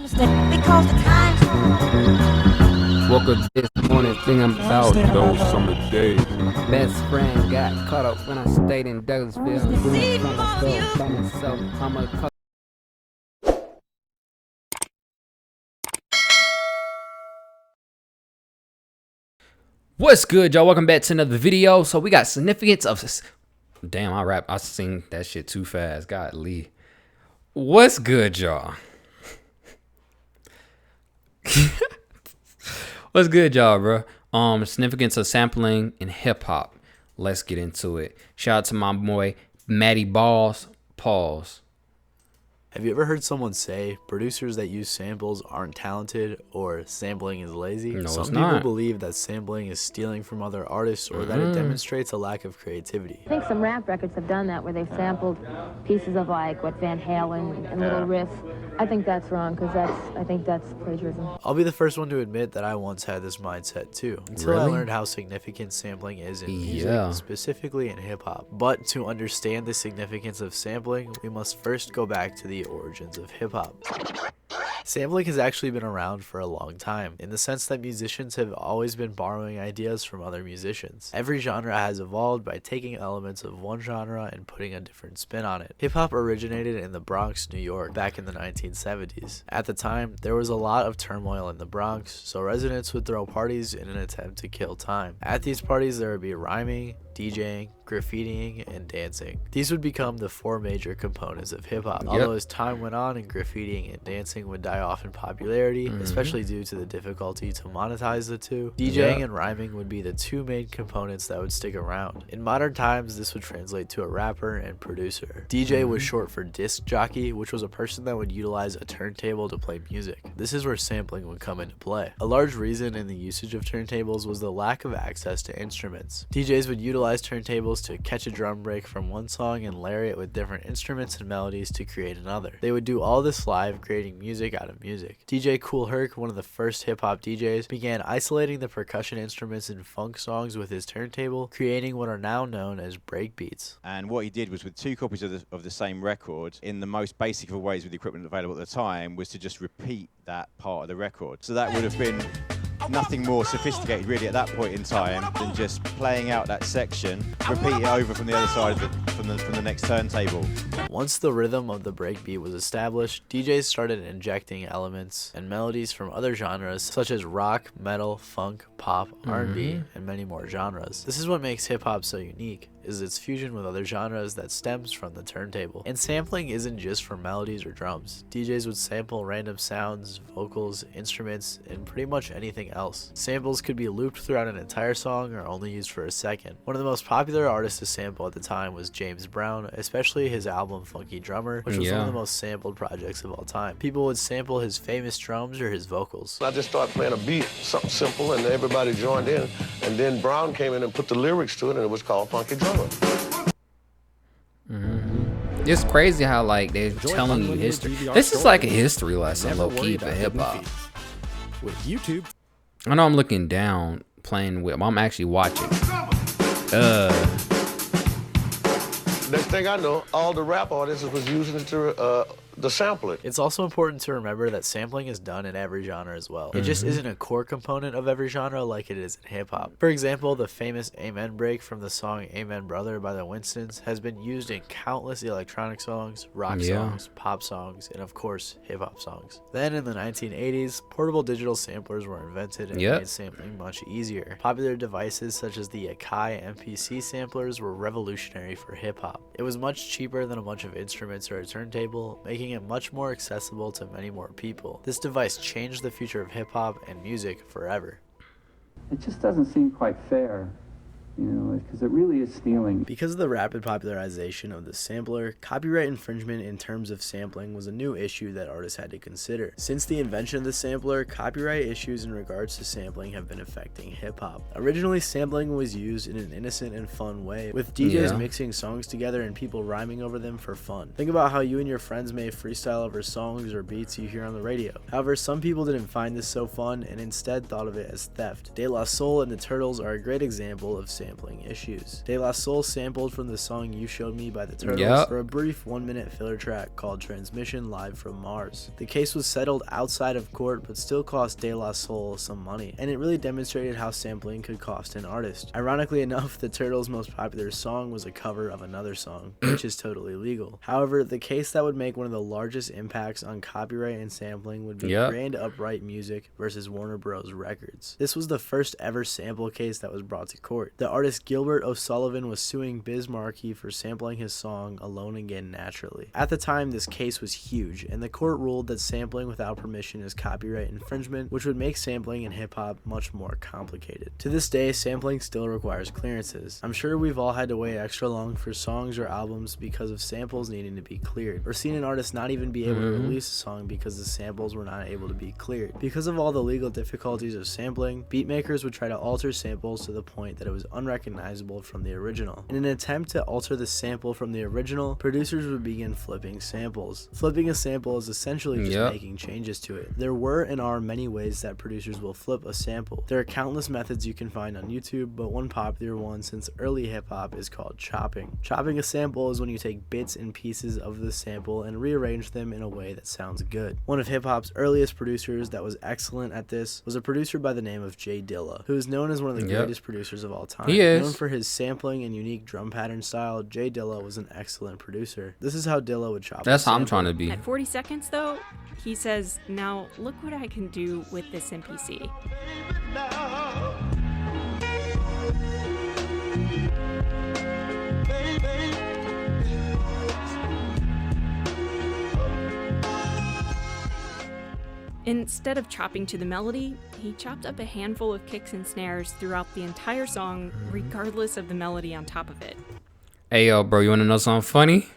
Because the times. Woke up this morning thinking about Those summer days. best friend got caught up when I stayed in Douglasville. Doing some stuff by myself. I'm a What's good, y'all? Welcome back to another video. So we got significance of damn, I sing that shit too fast. God Lee. What's good, y'all? What's good, y'all, bro? Significance of sampling in hip hop. Let's get into it. Shout out to my boy Matty Balls. Pause. Have you ever heard someone say producers that use samples aren't talented or sampling is lazy? No, Some it's people not. believe that sampling is stealing from other artists or that it demonstrates a lack of creativity. I think some rap records have done that where they've sampled pieces of like what Van Halen and little riffs. I think that's wrong because I think that's plagiarism. I'll be the first one to admit that I once had this mindset too, until I Really? learned how significant sampling is in music, Yeah. specifically in hip hop. But to understand the significance of sampling, we must first go back to the origins of hip hop. Sampling has actually been around for a long time, in the sense that musicians have always been borrowing ideas from other musicians. Every genre has evolved by taking elements of one genre and putting a different spin on it. Hip-hop originated in the Bronx, New York, back in the 1970s. At the time, there was a lot of turmoil in the Bronx, so residents would throw parties in an attempt to kill time. At these parties, there would be rhyming, DJing, graffitiing, and dancing. These would become the four major components of hip-hop. Although as time went on and graffitiing and dancing would die off in popularity, especially due to the difficulty to monetize the two, DJing and rhyming would be the two main components that would stick around. In modern times, this would translate to a rapper and producer. DJ was short for disc jockey, which was a person that would utilize a turntable to play music. This is where sampling would come into play. A large reason in the usage of turntables was the lack of access to instruments. DJs would utilize turntables to catch a drum break from one song and layer it with different instruments and melodies to create another. They would do all this live, creating music out of music. DJ Kool Herc, one of the first hip-hop DJs, began isolating the percussion instruments in funk songs with his turntable, creating what are now known as breakbeats. And what he did was, with two copies of the same record, in the most basic of ways with the equipment available at the time, was to just repeat that part of the record. So that would have been nothing more sophisticated really at that point in time than just playing out that section, repeat it over from the other side of from the next turntable. Once the rhythm of the breakbeat was established, DJs started injecting elements and melodies from other genres such as rock, metal, funk, pop, R&B, and many more genres. This is what makes hip-hop so unique, is its fusion with other genres that stems from the turntable. And sampling isn't just for melodies or drums. DJs would sample random sounds, vocals, instruments, and pretty much anything else. Samples could be looped throughout an entire song or only used for a second. One of the most popular artists to sample at the time was James Brown, especially his album Funky Drummer, which was one of the most sampled projects of all time. People would sample his famous drums or his vocals. I just started playing a beat, something simple, and everybody joined in. And then Brown came in and put the lyrics to it, and it was called Funky Drummer. It's crazy how like they're telling you history. This is like a history lesson, low key, for hip hop. With YouTube. I know I'm looking down playing with. I'm actually watching. Next thing I know, all the rap artists was using it to sample it. It's also important to remember that sampling is done in every genre as well. It just isn't a core component of every genre like it is in hip-hop. For example, the famous Amen break from the song Amen Brother by the Winstons has been used in countless electronic songs, rock songs, pop songs, and of course, hip-hop songs. Then in the 1980s, portable digital samplers were invented and made sampling much easier. Popular devices such as the Akai MPC samplers were revolutionary for hip-hop. It was much cheaper than a bunch of instruments or a turntable, making it much more accessible to many more people. This device changed the future of hip-hop and music forever. It just doesn't seem quite fair, you know, because it really is stealing. Because of the rapid popularization of the sampler, copyright infringement in terms of sampling was a new issue that artists had to consider. Since the invention of the sampler, copyright issues in regards to sampling have been affecting hip-hop. Originally, sampling was used in an innocent and fun way, with DJs mixing songs together and people rhyming over them for fun. Think about how you and your friends may freestyle over songs or beats you hear on the radio. However, some people didn't find this so fun and instead thought of it as theft. De La Soul and the Turtles are a great example of sampling sampling issues. De La Soul sampled from the song You Showed Me by the Turtles Yep. for a brief 1-minute filler track called Transmission Live from Mars. The case was settled outside of court but still cost De La Soul some money, and it really demonstrated how sampling could cost an artist. Ironically enough, the Turtles' most popular song was a cover of another song, which is totally legal. However, the case that would make one of the largest impacts on copyright and sampling would be Yep. Grand Upright Music versus Warner Bros. Records. This was the first ever sample case that was brought to court. The artist Gilbert O'Sullivan was suing Biz Markie for sampling his song Alone Again Naturally. At the time, this case was huge, and the court ruled that sampling without permission is copyright infringement, which would make sampling in hip-hop much more complicated. To this day, sampling still requires clearances. I'm sure we've all had to wait extra long for songs or albums because of samples needing to be cleared, or seen an artist not even be able to release a song because the samples were not able to be cleared. Because of all the legal difficulties of sampling, beatmakers would try to alter samples to the point that it was unrecognizable from the original. In an attempt to alter the sample from the original, producers would begin flipping samples. Flipping a sample is essentially just Yep. making changes to it. There were and are many ways that producers will flip a sample. There are countless methods you can find on YouTube, but one popular one since early hip-hop is called chopping. Chopping a sample is when you take bits and pieces of the sample and rearrange them in a way that sounds good. One of hip-hop's earliest producers that was excellent at this was a producer by the name of Jay Dilla, who is known as one of the Yep. greatest producers of all time. He is. Known for his sampling and unique drum pattern style, Jay Dilla was an excellent producer. This is how Dilla would chop That's a how I'm sample. trying to be. At 40 seconds, though, he says, "Now look what I can do with this MPC." Instead of chopping to the melody, he chopped up a handful of kicks and snares throughout the entire song, regardless of the melody on top of it. Hey, yo, bro, you want to know something funny?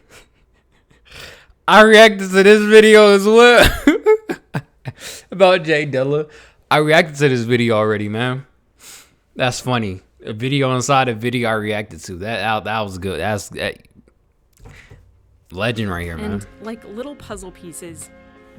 I reacted to this video as well. About Jay Dilla. I reacted to this video already, man. That's funny. A video inside a video I reacted to. That was good. That's legend right here, man. And like little puzzle pieces,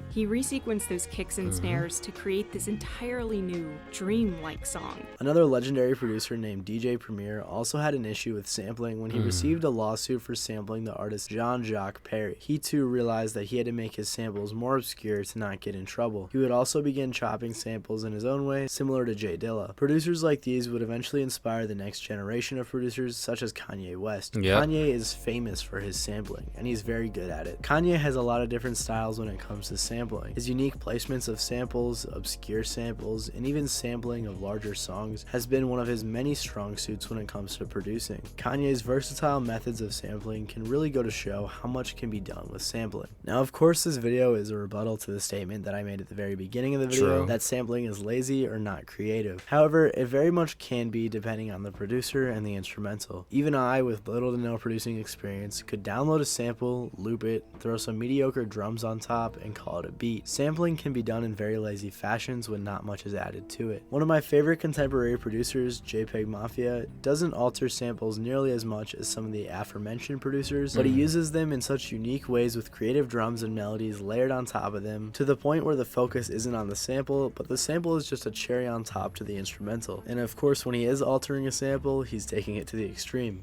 he resequenced those kicks and snares to create this entirely new, dream-like song. Another legendary producer named DJ Premier also had an issue with sampling when he received a lawsuit for sampling the artist Jean-Jacques Perry. He too realized that he had to make his samples more obscure to not get in trouble. He would also begin chopping samples in his own way, similar to Jay Dilla. Producers like these would eventually inspire the next generation of producers, such as Kanye West. Yep. Kanye is famous for his sampling, and he's very good at it. Kanye has a lot of different styles when it comes to sampling. His unique placements of samples, obscure samples, and even sampling of larger songs has been one of his many strong suits when it comes to producing. Kanye's versatile methods of sampling can really go to show how much can be done with sampling. Now, of course, this video is a rebuttal to the statement that I made at the very beginning of the video, True. that sampling is lazy or not creative. However, it very much can be depending on the producer and the instrumental. Even I, with little to no producing experience, could download a sample, loop it, throw some mediocre drums on top, and call it a beat. Sampling can be done in very lazy fashions when not much is added to it. One of my favorite contemporary producers, JPEG Mafia, doesn't alter samples nearly as much as some of the aforementioned producers, but he uses them in such unique ways with creative drums and melodies layered on top of them, to the point where the focus isn't on the sample, but the sample is just a cherry on top to the instrumental. And of course, when he is altering a sample, he's taking it to the extreme.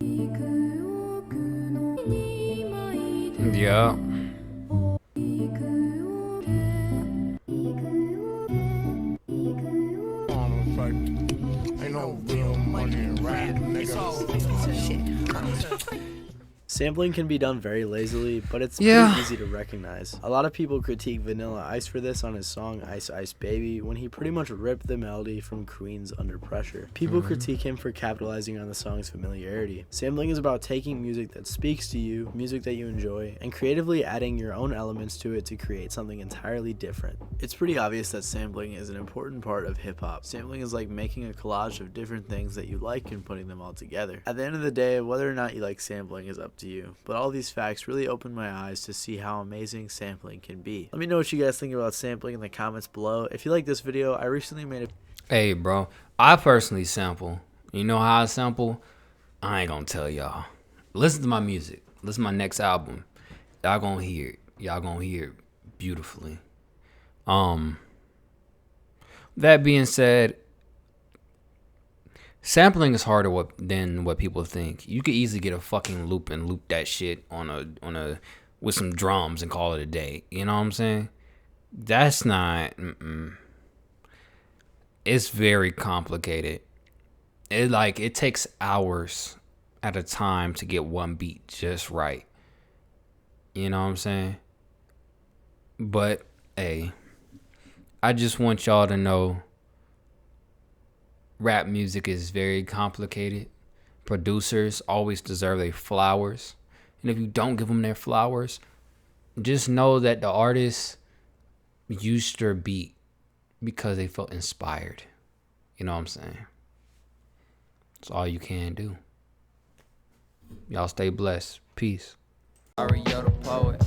Yeah. Ain't no real money in rap, Sampling can be done very lazily, but it's Yeah. pretty easy to recognize. A lot of people critique Vanilla Ice for this on his song Ice Ice Baby, when he pretty much ripped the melody from Queen's Under Pressure. People critique him for capitalizing on the song's familiarity. Sampling is about taking music that speaks to you, music that you enjoy, and creatively adding your own elements to it to create something entirely different. It's pretty obvious that sampling is an important part of hip-hop. Sampling is like making a collage of different things that you like and putting them all together. At the end of the day, whether or not you like sampling is up to you, but all these facts really opened my eyes to see how amazing sampling can be. Let me know what you guys think about sampling in the comments below. If you like this video, I recently made a Hey, bro. I personally sample. You know how I sample? I ain't gonna tell y'all. Listen to my music. Listen to my next album. Y'all gonna hear it. Y'all gonna hear it beautifully. That being said, sampling is harder than what people think. You could easily get a fucking loop and loop that shit on a with some drums and call it a day. You know what I'm saying? That's not. It's very complicated. It takes hours at a time to get one beat just right. You know what I'm saying? But hey, I just want y'all to know rap music is very complicated. Producers always deserve their flowers. And if you don't give them their flowers, just know that the artist used their beat because they felt inspired. You know what I'm saying? That's all you can do. Y'all stay blessed. Peace. Ario the poet.